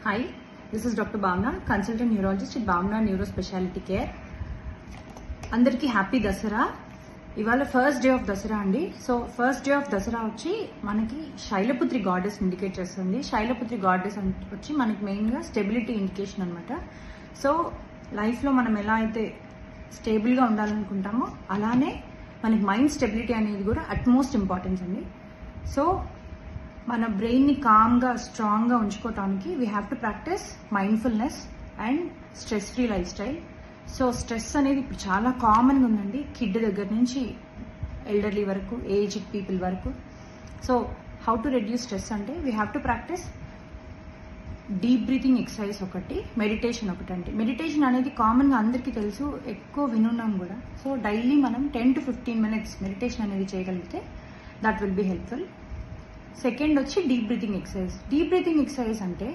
Hi, this is Dr. Bhavna, consultant neurologist at Bhavna Neuro Specialty Care. అందరికీ happy Dasara. ఇవాళ first day of Dasara అండి. So first day of Dasara వచ్చి మనకి Shailaputri goddess indicate చేస్తుంది. Shailaputri goddess వచ్చి మనకి మెయిన్గా స్టెబిలిటీ ఇండికేషన్ అనమాట. సో లైఫ్లో మనం ఎలా అయితే స్టేబుల్గా ఉండాలనుకుంటామో అలానే మనకి మైండ్ స్టెబిలిటీ అనేది కూడా అట్మోస్ట్ ఇంపార్టెన్స్ అండి. సో మన బ్రెయిన్ని కామ్గా స్ట్రాంగ్గా ఉంచుకోవటానికి we have to practise mindfulness and stress free life style. So stress అనేది ఇప్పుడు చాలా కామన్గా ఉందండి, కిడ్ దగ్గర నుంచి ఎల్డర్లీ వరకు, ఏజ్డ్ పీపుల్ వరకు. So how to reduce stress అంటే we have to practise deep breathing exercise ఒకటి, మెడిటేషన్ ఒకటండి. మెడిటేషన్ అనేది కామన్గా అందరికీ తెలుసు, ఎక్కువ వినున్నాం కూడా. సో డైలీ మనం 10 to 15 minutes మెడిటేషన్ అనేది చేయగలిగితే that will be helpful. Second వచ్చి deep breathing exercise. Deep breathing exercise అంటే